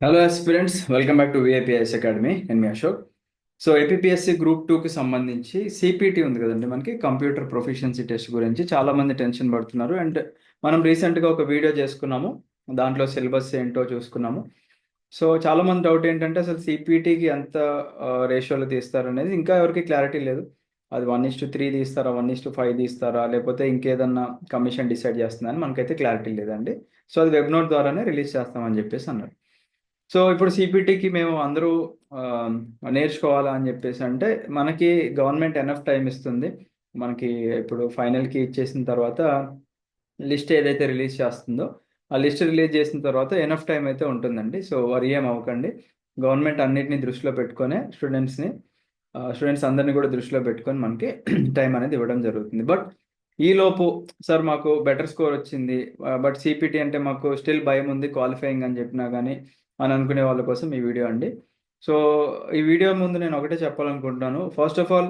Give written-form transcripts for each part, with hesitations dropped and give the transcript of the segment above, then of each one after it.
Hello aspirants, welcome back to VIPS academy. నేను మీ Ashok. So APSC group 2కి సంబంధించి CPT ఉంది కదండి, మనకి కంప్యూటర్ ప్రొఫిషియన్సీ టెస్ట్ గురించి చాలా మంది టెన్షన్ పడుతున్నారు. అండ్ మనం రీసెంట్గా ఒక వీడియో చేసుకున్నాము, దాంట్లో సిలబస్ ఏంటో చూసుకున్నాము. సో చాలా మంది డౌట్ ఏంటంటే అసలు సిపిటికి ఎంత రేషియోలో తీస్తారు అనేది ఇంకా ఎవరికి క్లారిటీ లేదు. అది 1:3 తీస్తారా, 1:5 తీస్తారా, లేకపోతే ఇంకేదన్నా కమిషన్ డిసైడ్ చేస్తుందని మనకైతే క్లారిటీ లేదండి. సో అది వెబ్ నోట్ ద్వారానే రిలీజ్ చేస్తామని చెప్పేసి అన్నారు. సో ఇప్పుడు సిపిటికి మేము అందరూ ఆ, నేర్చుకోవాలా అని చెప్పేసి అంటే మనకి గవర్నమెంట్ ఎనఫ్ టైం ఇస్తుంది. మనకి ఇప్పుడు ఫైనల్కి ఇచ్చేసిన తర్వాత లిస్ట్ ఏదైతే రిలీజ్ చేస్తుందో ఆ లిస్ట్ రిలీజ్ చేసిన తర్వాత ఎనఫ్ టైం అయితే ఉంటుందండి. సో వరి ఏం అవ్వకండి. గవర్నమెంట్ అన్నిటిని దృష్టిలో పెట్టుకొని స్టూడెంట్స్ అందరినీ కూడా దృష్టిలో పెట్టుకొని మనకి టైం అనేది ఇవ్వడం జరుగుతుంది. బట్ ఈలోపు సార్ మాకు బెటర్ స్కోర్ వచ్చింది, బట్ సిపిటి అంటే మాకు స్టిల్ భయం ఉంది క్వాలిఫైయింగ్ అని చెప్పినా కానీ అని అనుకునే వాళ్ళ కోసం ఈ వీడియో అండి. సో ఈ వీడియో ముందు నేను ఒకటే చెప్పాలనుకుంటున్నాను. ఫస్ట్ ఆఫ్ ఆల్,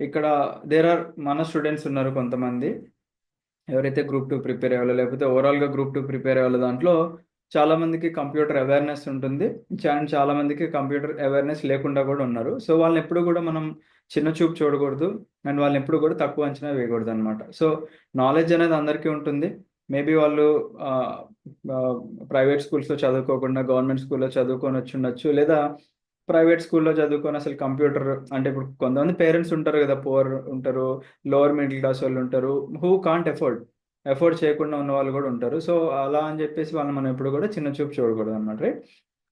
ఇక్కడ దేర్ ఆర్ మన స్టూడెంట్స్ ఉన్నారు కొంతమంది, ఎవరైతే గ్రూప్ 2 ప్రిపేర్ అయ్యాలో లేకపోతే ఓవరాల్గా గ్రూప్ 2 ప్రిపేర్ అయ్యాలో దాంట్లో చాలా మందికి కంప్యూటర్ అవేర్నెస్ ఉంటుంది. అండ్ చాలా మందికి కంప్యూటర్ అవేర్నెస్ లేకుండా కూడా ఉన్నారు. సో వాళ్ళని ఎప్పుడు కూడా మనం చిన్న చూపు చూడకూడదు, అండ్ వాళ్ళని ఎప్పుడు కూడా తక్కువ అంచనా వేయకూడదు అనమాట. సో నాలెడ్జ్ అనేది అందరికీ ఉంటుంది. మేబీ వాళ్ళు ప్రైవేట్ స్కూల్స్లో చదువుకోకుండా గవర్నమెంట్ స్కూల్లో చదువుకొని వచ్చి ఉండొచ్చు, లేదా ప్రైవేట్ స్కూల్లో చదువుకొని అసలు కంప్యూటర్ అంటే ఇప్పుడు కొంతమంది పేరెంట్స్ ఉంటారు కదా, పువర్ ఉంటారు, లోవర్ మిడిల్ క్లాస్ వాళ్ళు ఉంటారు, హూ కాంట్ ఎఫోర్డ్ చేయకుండా ఉన్న వాళ్ళు కూడా ఉంటారు. సో అలా అని చెప్పేసి వాళ్ళని మనం ఎప్పుడు కూడా చిన్న చూపు చూడకూడదు అనమాట, రైట్?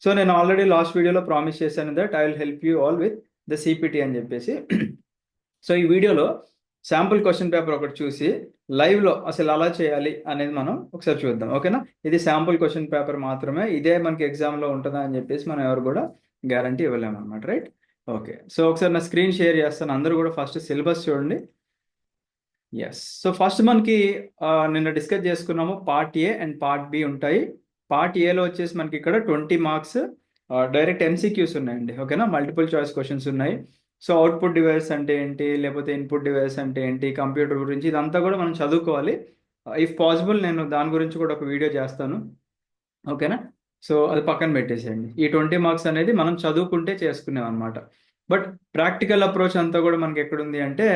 సో నేను ఆల్రెడీ లాస్ట్ వీడియోలో ప్రామిస్ చేశాను that I will help you all with the CPT అని చెప్పేసి. సో ఈ వీడియోలో శాంపుల్ క్వశ్చన్ పేపర్ ఒకటి చూసి లైవ్లో అసలు అలా చేయాలి అనేది మనం ఒకసారి చూద్దాం, ఓకేనా? ఇది శాంపుల్ క్వశ్చన్ పేపర్ మాత్రమే, ఇదే మనకి ఎగ్జామ్లో ఉంటుందా అని చెప్పేసి మనం ఎవరు కూడా గ్యారంటీ ఇవ్వలేము అనమాట, రైట్? ఓకే, సో ఒకసారి నా స్క్రీన్ షేర్ చేస్తాను, అందరూ కూడా ఫస్ట్ సిలబస్ చూడండి. ఎస్, సో ఫస్ట్ మనకి నిన్న డిస్కస్ చేసుకున్నాము, part A and part B ఉంటాయి. పార్ట్ ఏలో వచ్చేసి మనకి ఇక్కడ 20 మార్క్స్ డైరెక్ట్ ఎంసీక్యూస్ ఉన్నాయండి, ఓకేనా? మల్టిపుల్ చాయిస్ క్వశ్చన్స్ ఉన్నాయి. సో అవుట్పుట్ డివైస్ అంటే ఏంటి, లేకపోతే ఇన్పుట్ డివైస్ అంటే ఏంటి, కంప్యూటర్ గురించి ఇదంతా కూడా మనం చదువుకోవాలి. ఇఫ్ పాసిబుల్ నేను దాని గురించి కూడా ఒక వీడియో చేస్తాను, ఓకేనా? సో అది పక్కన పెట్టేసేయండి. ఈ 20 మార్క్స్ అనేది మనం చదువుకుంటే చేసుకునేవి అనమాట. బట్ ప్రాక్టికల్ అప్రోచ్ అంతా కూడా మనకి ఎక్కడుంది అంటే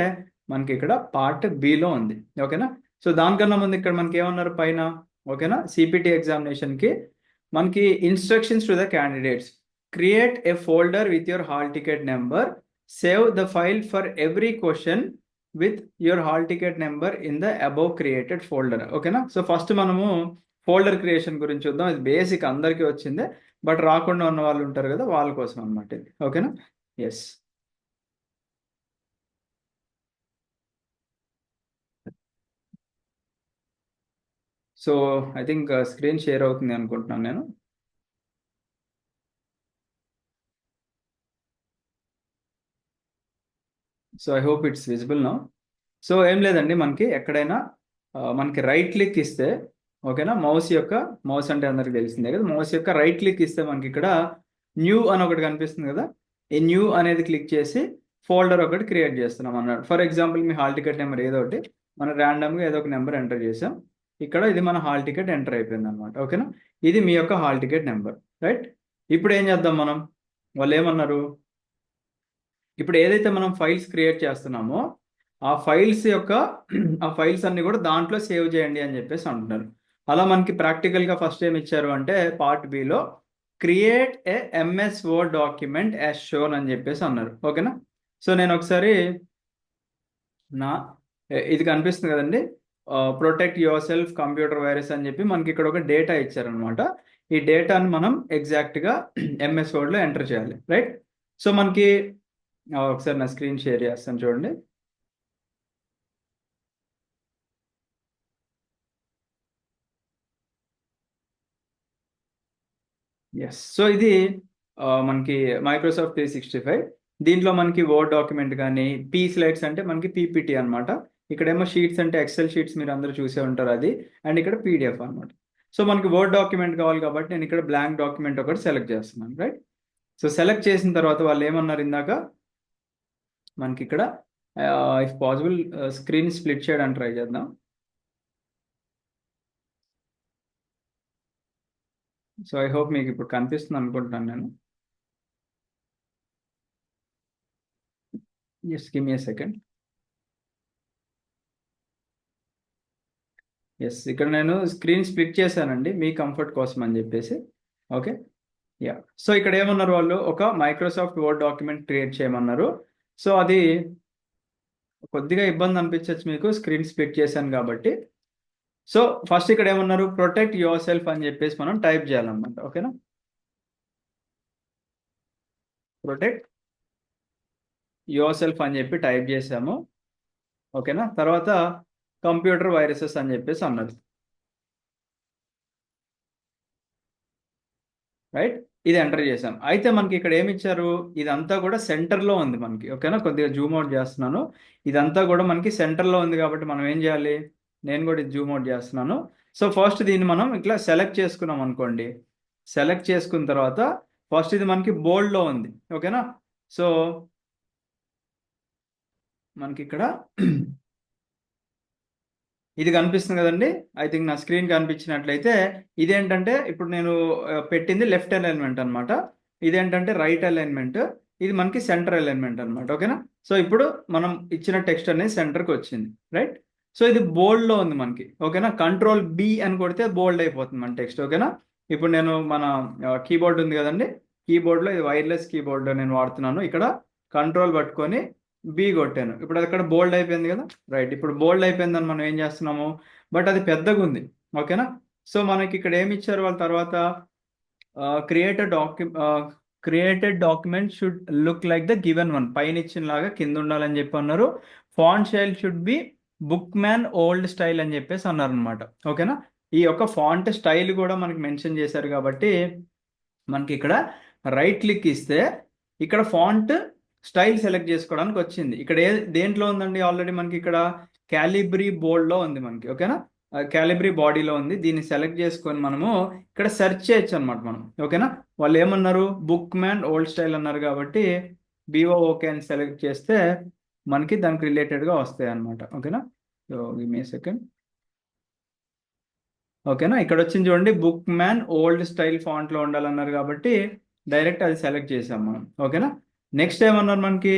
మనకి ఇక్కడ పార్ట్ బిలో ఉంది, ఓకేనా? సో దానికన్నా ముందు ఇక్కడ మనకి ఏమన్నారు పైన, ఓకేనా? సిపిటి ఎగ్జామినేషన్కి మనకి instructions to the candidates: create a folder with your hall ticket number, save the file for every question with your hall ticket number in the above created folder, ఓకేనా? సో ఫస్ట్ మనము folder creation గురించి చూద్దాం. ఇది basic అందరికీ వచ్చిందే, but రాకుండా ఉన్న వాళ్ళు ఉంటారు కదా, వాళ్ళ కోసం అనమాట ఇది, ఓకేనా? Yes, so I think screen share అవుతుంది అనుకుంటున్నాను నేను. So I hope it's visible now. So ఏం లేదండి, మనకి ఎక్కడైనా మనకి రైట్ క్లిక్ ఇస్తే, ఓకేనా? మౌస్ అంటే అందరికి తెలిసిందే కదా, మౌస్ యొక్క రైట్ క్లిక్ ఇస్తే మనకి ఇక్కడ న్యూ అని ఒకటి కనిపిస్తుంది కదా, ఈ న్యూ అనేది క్లిక్ చేసి ఫోల్డర్ ఒకటి క్రియేట్ చేస్తున్నాం అన్నాడు. For example me hall ticket number ఏదో ఒకటి మనం ర్యాండమ్గా ఏదో ఒక నెంబర్ ఎంటర్ చేసాం. ఇక్కడ ఇది మన హాల్ టికెట్ ఎంటర్ అయిపోయింది అనమాట, ఓకేనా? ఇది మీ యొక్క హాల్ టికెట్ నెంబర్, రైట్? ఇప్పుడు ఏం చేద్దాం మనం, వాళ్ళు ఏమన్నారు, ఇప్పుడు ఏదైతే మనం ఫైల్స్ క్రియేట్ చేస్తున్నామో ఆ ఫైల్స్ యొక్క ఆ ఫైల్స్ అన్ని కూడా దాంట్లో సేవ్ చేయండి అని చెప్పేసి అంటున్నారు. అలా మనకి ప్రాక్టికల్గా ఫస్ట్ ఏం ఇచ్చారు అంటే part below create a MS word document as shown అని చెప్పేసి అన్నారు, ఓకేనా? సో నేను ఒకసారి నా ఇది కనిపిస్తుంది కదండి, protect your self computer virus అని చెప్పి మనకి ఇక్కడ ఒక డేటా ఇచ్చారనమాట. ఈ డేటాను మనం ఎగ్జాక్ట్గా ఎంఎస్ వర్డ్లో ఎంటర్ చేయాలి, రైట్? సో మనకి ఒకసారి నా స్క్రీన్ షేర్ చేస్తాను చూడండి. ఎస్, సో ఇది మనకి మైక్రోసాఫ్ట్ 365. దీంట్లో మనకి వర్డ్ డాక్యుమెంట్ కానీ, పీ స్లైడ్స్ అంటే మనకి పీపీటీ అనమాట. ఇక్కడేమో షీట్స్ అంటే ఎక్సెల్ షీట్స్ మీరు అందరూ చూసే ఉంటారు అది, అండ్ ఇక్కడ పీడిఎఫ్ అనమాట. సో మనకి వర్డ్ డాక్యుమెంట్ కావాలి కాబట్టి నేను ఇక్కడ బ్లాంక్ డాక్యుమెంట్ ఒకటి సెలెక్ట్ చేస్తున్నాను, రైట్? సో సెలెక్ట్ చేసిన తర్వాత వాళ్ళు ఏమన్నారు ఇందాక మనకి ఇక్కడ, ఇఫ్ పాసిబుల్ స్క్రీన్ స్ప్లిట్ చేయడానికి ట్రై చేద్దాం. సో ఐ హోప్ మీకు ఇప్పుడు కనిపిస్తుంది అనుకుంటున్నాను నేను. Just give me a second. Yes, ఇక్కడ నేను స్క్రీన్ స్ప్లిట్ చేశానండి మీ కంఫర్ట్ కోసం అని చెప్పేసి. Okay, yeah. సో ఇక్కడ ఏమన్నారు వాళ్ళు, ఒక మైక్రోసాఫ్ట్ వర్డ్ డాక్యుమెంట్ క్రియేట్ చేయమన్నారు. సో అది కొద్దిగా ఇబ్బంది అనిపించచ్చు మీకు, స్క్రీన్ స్ప్లిట్ చేశాను కాబట్టి. సో ఫస్ట్ ఇక్కడ ఏమన్నారు, ప్రొటెక్ట్ యువర్ సెల్ఫ్ అని చెప్పేసి మనం టైప్ చేయాలన్నమాట. ఓకేనా, ప్రొటెక్ట్ యువర్ సెల్ఫ్ అని చెప్పి టైప్ చేసాము. ఓకేనా, తర్వాత కంప్యూటర్ వైరసెస్ అని చెప్పేసి అన్నది. రైట్, ఇది ఎంటర్ చేసాం. అయితే మనకి ఇక్కడ ఏమి ఇచ్చారు, ఇదంతా కూడా సెంటర్లో ఉంది మనకి. ఓకేనా, కొద్దిగా జూమ్ అవుట్ చేస్తున్నాను. ఇదంతా కూడా మనకి సెంటర్లో ఉంది కాబట్టి మనం ఏం చేయాలి, నేను కూడా ఇది జూమ్ అవుట్ చేస్తున్నాను. సో ఫస్ట్ దీన్ని మనం ఇట్లా సెలెక్ట్ చేసుకున్నాం అనుకోండి. సెలెక్ట్ చేసుకున్న తర్వాత ఫస్ట్ ఇది మనకి బోల్డ్లో ఉంది. ఓకేనా, సో మనకి ఇక్కడ ఇది కనిపిస్తుంది కదండి. ఐ థింక్ నా స్క్రీన్ కనిపించినట్లయితే ఇదేంటంటే ఇప్పుడు నేను పెట్టింది లెఫ్ట్ అలైన్మెంట్ అనమాట. ఇదేంటంటే రైట్ అలైన్మెంట్, ఇది మనకి సెంటర్ అలైన్మెంట్ అనమాట. ఓకేనా, సో ఇప్పుడు మనం ఇచ్చిన టెక్స్ట్ అనేది సెంటర్కి వచ్చింది. రైట్, సో ఇది బోల్డ్లో ఉంది మనకి. ఓకేనా, కంట్రోల్ బి అని కొడితే బోల్డ్ అయిపోతుంది మన టెక్స్ట్. ఓకేనా, ఇప్పుడు నేను మన కీబోర్డ్ ఉంది కదండి, కీబోర్డ్లో ఇది వైర్లెస్ కీబోర్డ్ నేను వాడుతున్నాను. ఇక్కడ కంట్రోల్ పట్టుకొని బి కొట్టాను, ఇప్పుడు అది అక్కడ బోల్డ్ అయిపోయింది కదా. రైట్, ఇప్పుడు బోల్డ్ అయిపోయిందని మనం ఏం చేస్తున్నాము, బట్ అది పెద్దగా ఉంది. ఓకేనా, సో మనకి ఇక్కడ ఏమి ఇచ్చారు వాళ్ళ తర్వాత, created document should look like the given one, పైన ఇచ్చిన లాగా కింద ఉండాలని చెప్పి అన్నారు. Font style should be book man old style అని చెప్పేసి అన్నారు అనమాట. ఓకేనా, ఈ యొక్క ఫాంట్ స్టైల్ కూడా మనకి మెన్షన్ చేశారు కాబట్టి మనకి ఇక్కడ రైట్ క్లిక్ ఇస్తే ఇక్కడ ఫాంట్ స్టైల్ సెలెక్ట్ చేసుకోవడానికి వచ్చింది. ఇక్కడ దేంట్లో ఉందండి, ఆల్రెడీ మనకి ఇక్కడ క్యాలిబ్రీ బోల్డ్లో ఉంది మనకి. ఓకేనా, క్యాలిబ్రీ బాడీలో ఉంది. దీన్ని సెలెక్ట్ చేసుకొని మనము ఇక్కడ సెర్చ్ చేయొచ్చు అనమాట మనం. ఓకేనా, వాళ్ళు ఏమన్నారు, బుక్ మ్యాన్ ఓల్డ్ స్టైల్ అన్నారు కాబట్టి BOOK అని సెలెక్ట్ చేస్తే మనకి దానికి రిలేటెడ్గా వస్తాయి అనమాట. ఓకేనా, సో గివ్ మీ సెకండ్. ఓకేనా, ఇక్కడ వచ్చింది చూడండి, బుక్ మ్యాన్ ఓల్డ్ స్టైల్ ఫాంట్లో ఉండాలన్నారు కాబట్టి డైరెక్ట్ అది సెలెక్ట్ చేసాం మనం. ఓకేనా, నెక్స్ట్ ఏమన్నారు మనకి,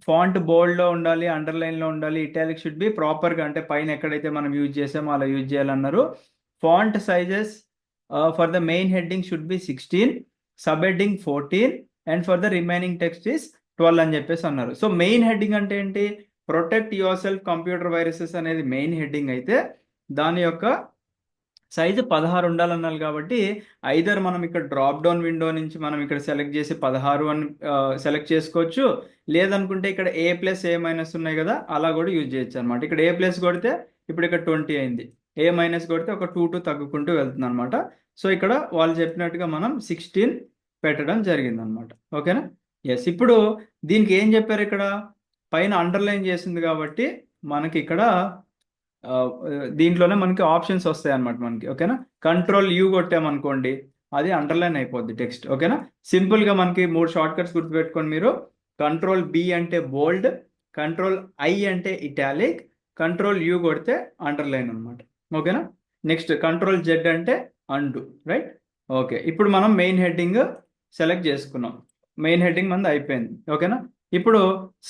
ఫాంట్ బోల్డ్లో ఉండాలి, అండర్లైన్లో ఉండాలి, ఇటాలిక్ షుడ్ బి ప్రాపర్గా, అంటే పైన ఎక్కడైతే మనం యూజ్ చేసామో అలా యూజ్ చేయాలన్నారు. Font sizes for the main heading should be 16, sub heading 14 and for the remaining text is 12 అని చెప్పేసి అన్నారు. సో మెయిన్ హెడ్డింగ్ అంటే ఏంటి, protect your self computer viruses అనేది మెయిన్ హెడ్డింగ్ అయితే దాని యొక్క సైజు 16 ఉండాలన్నారు కాబట్టి ఐదర్ మనం ఇక్కడ డ్రాప్ డౌన్ విండో నుంచి మనం ఇక్కడ సెలెక్ట్ చేసి 16 అని సెలెక్ట్ చేసుకోవచ్చు, లేదనుకుంటే ఇక్కడ A+A- ఉన్నాయి కదా, అలా కూడా యూజ్ చేయొచ్చు అనమాట. ఇక్కడ A+ కొడితే ఇప్పుడు ఇక్కడ 20 అయింది, A- కొడితే ఒక 2 తగ్గుకుంటూ వెళ్తుంది అనమాట. సో ఇక్కడ వాళ్ళు చెప్పినట్టుగా మనం 16 పెట్టడం జరిగింది అనమాట. ఓకేనా, ఎస్. ఇప్పుడు దీనికి ఏం చెప్పారు, ఇక్కడ పైన అండర్లైన్ చేసింది కాబట్టి మనకి ఇక్కడ దీంట్లోనే మనకి ఆప్షన్స్ వస్తాయి అనమాట మనకి. ఓకేనా, Ctrl+U కొట్టామనుకోండి అది అండర్లైన్ అయిపోద్ది టెక్స్ట్. ఓకేనా, సింపుల్గా మనకి 3 షార్ట్ కట్స్ గుర్తుపెట్టుకోండి మీరు. Ctrl+B అంటే బోల్డ్, Ctrl+I అంటే ఇటాలిక్, Ctrl+U కొడితే అండర్లైన్ అనమాట. ఓకేనా, నెక్స్ట్ Ctrl+Z అంటే అండు. Right, okay. ఇప్పుడు మనం మెయిన్ హెడ్డింగ్ సెలెక్ట్ చేసుకున్నాం, మెయిన్ హెడ్డింగ్ మనది అయిపోయింది. ఓకేనా, ఇప్పుడు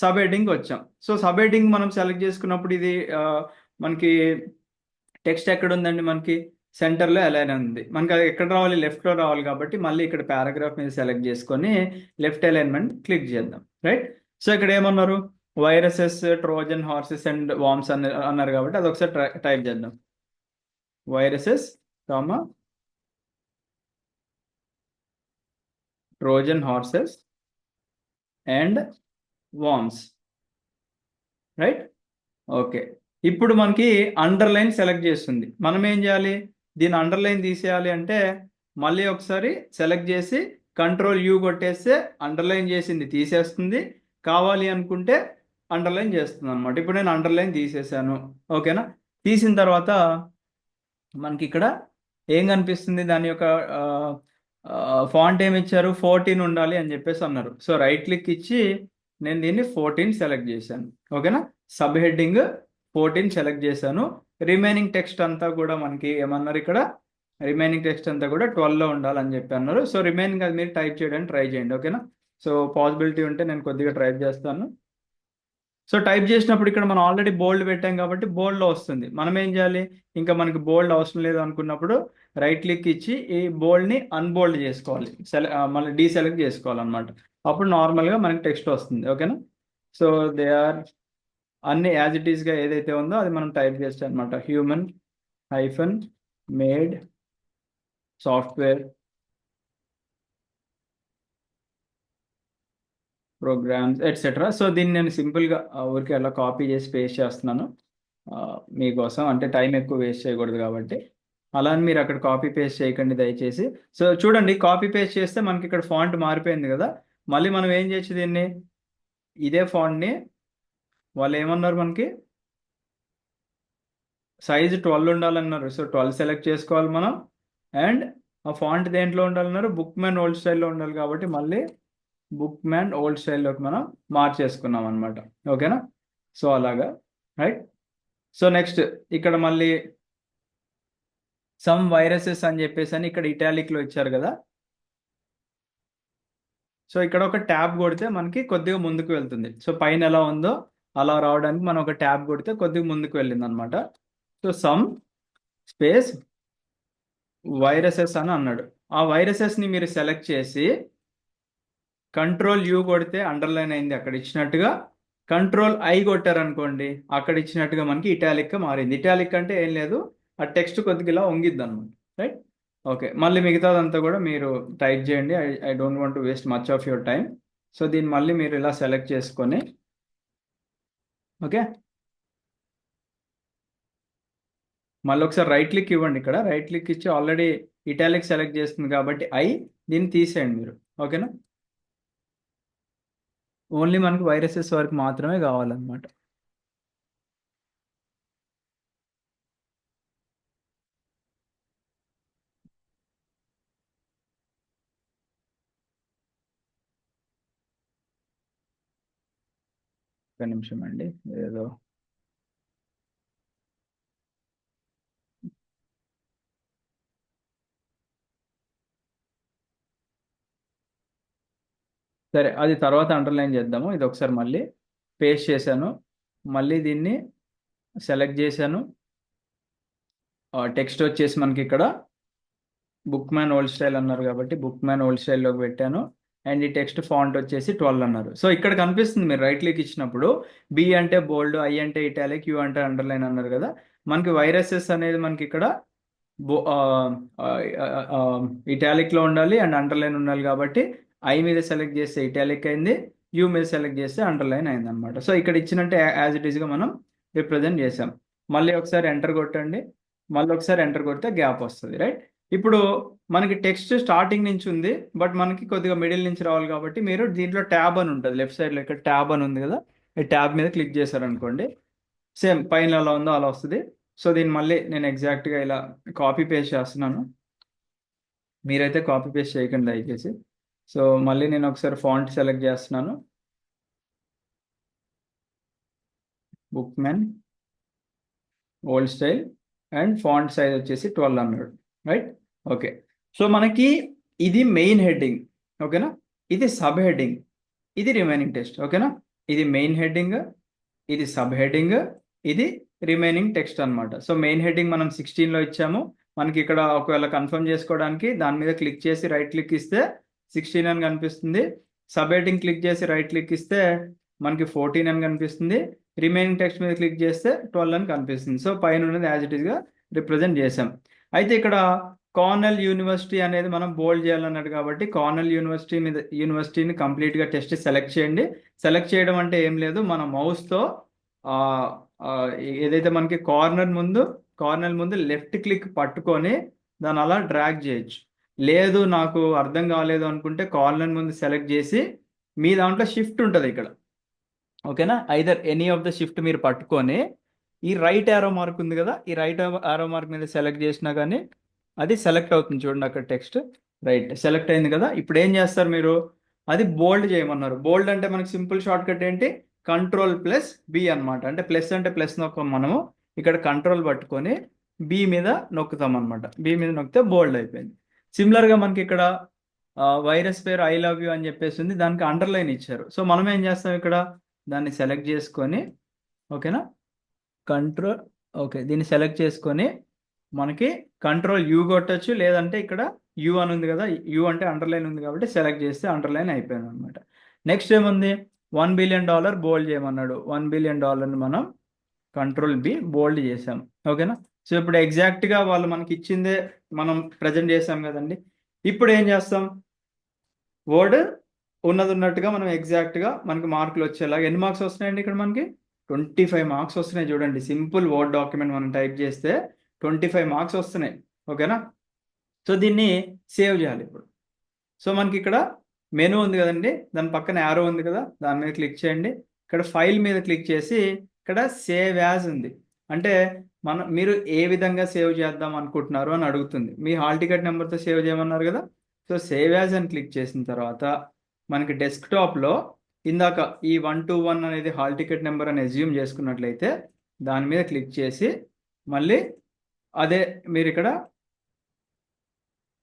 సబ్ హెడ్డింగ్ వచ్చాం. సో సబ్ హెడ్డింగ్ మనం సెలెక్ట్ చేసుకున్నప్పుడు ఇది మనకి టెక్స్ట్ ఎక్కడ ఉందండి, మనకి సెంటర్లో అలైన్ ఉంది. మనకి అది ఎక్కడ రావాలి, లెఫ్ట్లో రావాలి కాబట్టి మళ్ళీ ఇక్కడ పారాగ్రాఫ్ మీద సెలెక్ట్ చేసుకొని లెఫ్ట్ అలైన్మెంట్ క్లిక్ చేద్దాం. రైట్, సో ఇక్కడ ఏమన్నారు, viruses, Trojan horses and worms అన్నారు కాబట్టి అది ఒకసారి టైప్ చేద్దాం. Viruses, Trojan horses and worms. Right, okay. ఇప్పుడు మనకి అండర్లైన్ సెలెక్ట్ చేస్తుంది. మనం ఏం చేయాలి, దీన్ని అండర్లైన్ తీసేయాలి అంటే మళ్ళీ ఒకసారి సెలెక్ట్ చేసి Ctrl+U కొట్టేస్తే అండర్లైన్ చేసింది తీసేస్తుంది, కావాలి అనుకుంటే అండర్లైన్ చేస్తుంది అనమాట. ఇప్పుడు నేను అండర్లైన్ తీసేసాను. ఓకేనా, తీసిన తర్వాత మనకి ఇక్కడ ఏం కనిపిస్తుంది, దాని యొక్క ఫాంట్ ఏమి ఇచ్చారు, 14 ఉండాలి అని చెప్పేసి అన్నారు. సో రైట్ క్లిక్ ఇచ్చి నేను దీన్ని 14 సెలెక్ట్ చేశాను. ఓకేనా, సబ్ హెడ్డింగ్ 14 సెలెక్ట్ చేశాను. రిమైనింగ్ టెక్స్ట్ అంతా కూడా మనకి ఏమన్నారు, ఇక్కడ రిమైనింగ్ టెక్స్ట్ అంతా కూడా 12లో ఉండాలని చెప్పి అన్నారు. సో రిమైనింగ్ అది మీరు టైప్ చేయడానికి ట్రై చేయండి, ఓకేనా. సో పాసిబిలిటీ ఉంటే నేను కొద్దిగా ట్రై చేస్తాను. సో టైప్ చేసినప్పుడు ఇక్కడ మనం ఆల్రెడీ బోల్డ్ పెట్టాం కాబట్టి బోల్డ్లో వస్తుంది. మనం ఏం చేయాలి, ఇంకా మనకి బోల్డ్ అవసరం లేదు అనుకున్నప్పుడు రైట్ క్లిక్ ఇచ్చి ఈ బోల్డ్ని అన్బోల్డ్ చేసుకోవాలి, మళ్ళీ డీసెలెక్ట్ చేసుకోవాలన్నమాట. అప్పుడు నార్మల్గా మనకి టెక్స్ట్ వస్తుంది, ఓకేనా. సో దే ఆర్ అన్ని యాజ్ ఇట్ ఈస్గా ఏదైతే ఉందో అది మనం టైప్ చేస్తాం అనమాట. Human hyphen made software programmes etcetera. So దీన్ని నేను సింపుల్గా ఊరికి అలా కాపీ చేసి పేస్ట్ చేస్తున్నాను మీకోసం, అంటే టైం ఎక్కువ వేస్ట్ చేయకూడదు కాబట్టి. అలా అని మీరు అక్కడ కాపీ పేస్ట్ చేయకండి దయచేసి. సో చూడండి, కాపీ పేస్ట్ చేస్తే మనకి ఇక్కడ ఫాంట్ మారిపోయింది కదా. మళ్ళీ మనం ఏం చేయొచ్చు, దీన్ని ఇదే ఫాంట్ని వాళ్ళు ఏమన్నారు, మనకి సైజ్ 12 ఉండాలన్నారు. సో 12 సెలెక్ట్ చేసుకోవాలి మనం. అండ్ ఆ ఫాంట్ దేంట్లో ఉండాలన్నారు, బుక్ మ్యాన్ ఓల్డ్ స్టైల్లో ఉండాలి కాబట్టి మళ్ళీ బుక్ మ్యాన్ ఓల్డ్ స్టైల్లోకి మనం మార్చేసుకున్నాం అనమాట, ఓకేనా. సో అలాగా, రైట్. సో నెక్స్ట్ ఇక్కడ మళ్ళీ సమ్ వైరసెస్ అని చెప్పేసి అని ఇక్కడ ఇటాలిక్లో ఇచ్చారు కదా. సో ఇక్కడ ఒక ట్యాబ్ కొడితే మనకి కొద్దిగా ముందుకు వెళ్తుంది. సో పైన ఎలా ఉందో అలా రావడానికి మనం ఒక ట్యాబ్ కొడితే కొద్దిగా ముందుకు వెళ్ళింది అనమాట. సో సమ్ స్పేస్ వైరసెస్ అని అన్నాడు. ఆ వైరసెస్ని మీరు సెలెక్ట్ చేసి Ctrl+U కొడితే అండర్లైన్ అయింది అక్కడ ఇచ్చినట్టుగా. Ctrl+I కొట్టారనుకోండి అక్కడ ఇచ్చినట్టుగా మనకి ఇటాలిక్గా మారింది. ఇటాలిక్ అంటే ఏం లేదు, ఆ టెక్స్ట్ కొద్దిగా ఇలా వంగిద్ది అనమాట, రైట్. ఓకే, మళ్ళీ మిగతాదంతా కూడా మీరు టైప్ చేయండి. I don't want to waste much of your time. So దీన్ని మళ్ళీ మీరు ఇలా సెలెక్ట్ చేసుకొని, ఓకే, మళ్ళీ ఒకసారి రైట్ క్లిక్ ఇవ్వండి. ఇక్కడ రైట్ క్లిక్ ఇచ్చి ఆల్రెడీ ఇటాలిక్ సెలెక్ట్ చేస్తుంది కాబట్టి దీన్ని తీసేయండి మీరు, ఓకేనా. ఓన్లీ మనకి వైరసెస్ వరకు మాత్రమే కావాలన్నమాట. ఒక నిమిషం అండి, ఏదో సరే, అది తర్వాత అండర్లైన్ చేద్దాము. ఇది ఒకసారి మళ్ళీ పేస్ట్ చేశాను, మళ్ళీ దీన్ని సెలెక్ట్ చేశాను. టెక్స్ట్ వచ్చేసి మనకి ఇక్కడ బుక్ మ్యాన్ ఓల్డ్ స్టైల్ అన్నారు కాబట్టి బుక్ మ్యాన్ ఓల్డ్ స్టైల్లోకి పెట్టాను. అండ్ ఈ టెక్స్ట్ ఫాంట్ వచ్చేసి 12 అన్నారు. సో ఇక్కడ కనిపిస్తుంది, మీరు రైట్ క్లిక్ ఇచ్చినప్పుడు బి అంటే బోల్డ్, ఐ అంటే ఇటాలిక్, యూ అంటే అండర్లైన్ అన్నారు కదా. మనకి వైరసెస్ అనేది మనకి ఇక్కడ ఇటాలిక్లో ఉండాలి అండ్ అండర్లైన్ ఉండాలి కాబట్టి ఐ మీద సెలెక్ట్ చేస్తే ఇటాలిక్ అయింది, యూ మీద సెలెక్ట్ చేస్తే అండర్లైన్ అయింది అనమాట. సో ఇక్కడ ఇచ్చినట్టే యాజ్ ఇట్ ఈస్గా మనం రిప్రజెంట్ చేసాం. మళ్ళీ ఒకసారి ఎంటర్ కొట్టండి, మళ్ళీ ఒకసారి ఎంటర్ కొడితే గ్యాప్ వస్తుంది, రైట్. ఇప్పుడు మనకి టెక్స్ట్ స్టార్టింగ్ నుంచి ఉంది, బట్ మనకి కొద్దిగా మిడిల్ నుంచి రావాలి కాబట్టి మీరు దీంట్లో ట్యాబ్ అని ఉంటుంది లెఫ్ట్ సైడ్లో, ఇక్కడ ట్యాబ్ అని ఉంది కదా, ఈ ట్యాబ్ మీద క్లిక్ చేశారనుకోండి సేమ్ పైన ఎలా ఉందో అలా వస్తుంది. సో దీన్ని మళ్ళీ నేను ఎగ్జాక్ట్గా ఇలా కాపీ పేస్ట్ చేస్తున్నాను, మీరైతే కాపీ పేస్ట్ చేయకండి దయచేసి. సో మళ్ళీ నేను ఒకసారి ఫాంట్ సెలెక్ట్ చేస్తున్నాను, book man old style, and font size వచ్చేసి 1200, రైట్. ఓకే, సో మనకి ఇది మెయిన్ హెడ్డింగ్, ఓకేనా. ఇది సబ్ హెడ్డింగ్, ఇది రిమైనింగ్ టెక్స్ట్, ఓకేనా. ఇది మెయిన్ హెడ్డింగ్, ఇది సబ్ హెడ్డింగ్, ఇది రిమైనింగ్ టెక్స్ట్ అనమాట. సో మెయిన్ హెడ్డింగ్ మనం 16లో ఇచ్చాము. మనకి ఇక్కడ ఒకవేళ కన్ఫర్మ్ చేసుకోవడానికి దాని మీద క్లిక్ చేసి రైట్ క్లిక్ ఇస్తే 16 అని కనిపిస్తుంది. సబ్ హెడ్డింగ్ క్లిక్ చేసి రైట్ క్లిక్ ఇస్తే మనకి 14 అని కనిపిస్తుంది. రిమైనింగ్ టెక్స్ట్ మీద క్లిక్ చేస్తే 12 అని కనిపిస్తుంది. సో పైన ఉన్నది యాజ్ ఇట్ ఈస్గా రిప్రజెంట్ చేసాం. అయితే ఇక్కడ కార్నెల్ యూనివర్సిటీ అనేది మనం బోల్డ్ చేయాలన్నాడు కాబట్టి కార్నెల్ యూనివర్సిటీని కంప్లీట్గా టెస్ట్ సెలెక్ట్ చేయండి. సెలెక్ట్ చేయడం అంటే ఏం లేదు, మన మౌస్తో ఏదైతే మనకి కార్నర్ ముందు లెఫ్ట్ క్లిక్ పట్టుకొని దాన్ని అలా డ్రాగ్ చేయొచ్చు. లేదు నాకు అర్థం కాలేదు అనుకుంటే కార్నర్ ముందు సెలెక్ట్ చేసి మీ దాంట్లో షిఫ్ట్ ఉంటుంది ఇక్కడ, ఓకేనా. Either any of the shift మీరు పట్టుకొని ఈ రైట్ యారో మార్క్ ఉంది కదా, ఈ రైట్ యారో మార్క్ మీద సెలెక్ట్ చేసినా కానీ అది సెలెక్ట్ అవుతుంది. చూడండి అక్కడ టెక్స్ట్ రైట్ సెలెక్ట్ అయింది కదా. ఇప్పుడు ఏం చేస్తారు మీరు, అది బోల్డ్ చేయమన్నారు. బోల్డ్ అంటే మనకి సింపుల్ షార్ట్ కట్ ఏంటి, Ctrl+B అనమాట. అంటే ప్లస్ అంటే ప్లస్ నొక్క మనము ఇక్కడ కంట్రోల్ పట్టుకొని బి మీద నొక్కుతాం అనమాట. బి మీద నొక్కితే బోల్డ్ అయిపోయింది. సిమిలర్గా మనకి ఇక్కడ వైరస్ పేరు ఐ లవ్ యూ అని చెప్పేసి ఉంది, దానికి అండర్లైన్ ఇచ్చారు. సో మనం ఏం చేస్తాం ఇక్కడ, దాన్ని సెలెక్ట్ చేసుకొని, ఓకేనా, కంట్రోల్, ఓకే, దీన్ని సెలెక్ట్ చేసుకొని మనకి కంట్రోల్ యూ కొట్టచ్చు, లేదంటే ఇక్కడ యూ అని ఉంది కదా, యూ అంటే అండర్లైన్ ఉంది కాబట్టి సెలెక్ట్ చేస్తే అండర్లైన్ అయిపోయింది అనమాట. నెక్స్ట్ ఏముంది, $1 బిలియన్ బోల్డ్ చేయమన్నాడు. $1 బిలియన్ మనం కంట్రోల్ బి బోల్డ్ చేసాం. ఓకేనా. సో ఇప్పుడు ఎగ్జాక్ట్గా వాళ్ళు మనకి ఇచ్చిందే మనం ప్రజెంట్ చేసాం కదండి. ఇప్పుడు ఏం చేస్తాం, వర్డ్ ఉన్నది ఉన్నట్టుగా మనం ఎగ్జాక్ట్గా మనకి మార్కులు వచ్చేలాగా. ఎన్ని మార్క్స్ వస్తున్నాయండి ఇక్కడ మనకి? 25 మార్క్స్ వస్తున్నాయి. చూడండి, సింపుల్ వర్డ్ డాక్యుమెంట్ మనం టైప్ చేస్తే 25 మార్క్స్ వస్తున్నాయి. ఓకేనా. సో దీన్ని సేవ్ చేయాలి ఇప్పుడు. సో మనకి ఇక్కడ మెనూ ఉంది కదండి, దాని పక్కన యారో ఉంది కదా, దాని మీద క్లిక్ చేయండి. ఇక్కడ ఫైల్ మీద క్లిక్ చేసి ఇక్కడ సేవ్ యాజ్ ఉంది. అంటే మీరు ఏ విధంగా సేవ్ చేద్దాం అనుకుంటున్నారు అని అడుగుతుంది. మీ హాల్ టికెట్ నెంబర్తో సేవ్ చేయమన్నారు కదా. సో సేవ్ యాజ్ అని క్లిక్ చేసిన తర్వాత మనకి డెస్క్టాప్లో ఇందాక ఈ 121 అనేది హాల్ టికెట్ నెంబర్ అని అజ్యూమ్ చేసుకున్నట్లయితే దాని మీద క్లిక్ చేసి మళ్ళీ అదే మీరు ఇక్కడ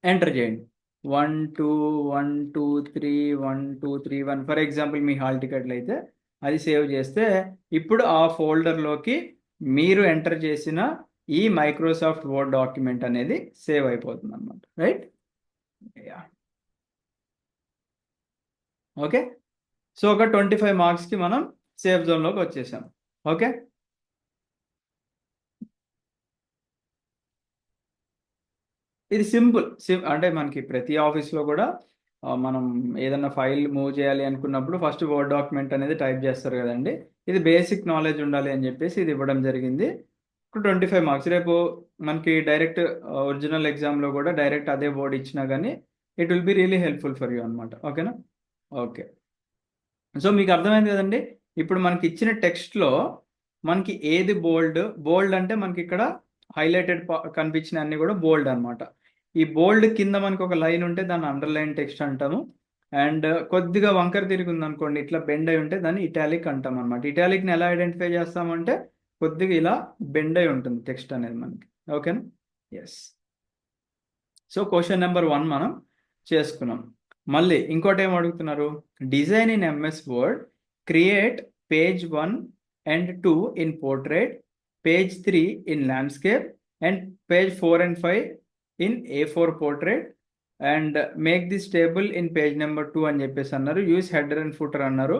ఎంటర్ చేయండి. 121231 ఫర్ ఎగ్జాంపుల్ మీ హాల్ టికెట్లు అయితే అది సేవ్ చేస్తే ఇప్పుడు ఆ ఫోల్డర్లోకి మీరు ఎంటర్ చేసిన ఈ మైక్రోసాఫ్ట్ వర్డ్ డాక్యుమెంట్ అనేది సేవ్ అయిపోతుంది అనమాట. రైట్. ఓకే. సో ఒక 25 మార్క్స్కి మనం సేఫ్ జోన్లోకి వచ్చేసాం. ఓకే. ఇది సింపుల్ అంటే మనకి ప్రతి ఆఫీస్లో కూడా మనం ఏదన్నా ఫైల్ మూవ్ చేయాలి అనుకున్నప్పుడు ఫస్ట్ వర్డ్ డాక్యుమెంట్ అనేది టైప్ చేస్తారు కదండి. ఇది బేసిక్ నాలెడ్జ్ ఉండాలి అని చెప్పేసి ఇది ఇవ్వడం జరిగింది. ఇప్పుడు 25 మార్క్స్. రేపు మనకి డైరెక్ట్ ఒరిజినల్ ఎగ్జామ్లో కూడా డైరెక్ట్ అదే వర్డ్ ఇచ్చినా కానీ it will be really helpful for you అనమాట. ఓకేనా. ఓకే. సో మీకు అర్థమైంది కదండి. ఇప్పుడు మనకి ఇచ్చిన టెక్స్ట్లో మనకి ఏది బోల్డ్, బోల్డ్ అంటే మనకి ఇక్కడ హైలైటెడ్ కనిపించిన అన్ని కూడా బోల్డ్ అనమాట. ఈ బోల్డ్ కింద మనకి ఒక లైన్ ఉంటే దాన్ని అండర్లైన్ టెక్స్ట్ అంటాము. అండ్ కొద్దిగా వంకర తిరిగి ఉంది అనుకోండి, ఇట్లా బెండ్ అయి ఉంటే దాన్ని ఇటాలిక్ అంటాం అనమాట. ఇటాలిక్ని ఎలా ఐడెంటిఫై చేస్తామంటే కొద్దిగా ఇలా బెండ్ అయి ఉంటుంది టెక్స్ట్ అనేది మనకి. ఓకేనా. ఎస్. సో క్వశ్చన్ నెంబర్ 1 మనం చేసుకున్నాం. మళ్ళీ ఇంకోటి ఏం అడుగుతున్నారు, design in MS Word, create page 1 and 2 in portrait, page 3 in landscape and page 4 and 5 in A4 portrait and make this table in page number 2 అని చెప్పేసి అన్నారు. యూస్ హెడర్ అండ్ ఫుటర్ అన్నారు.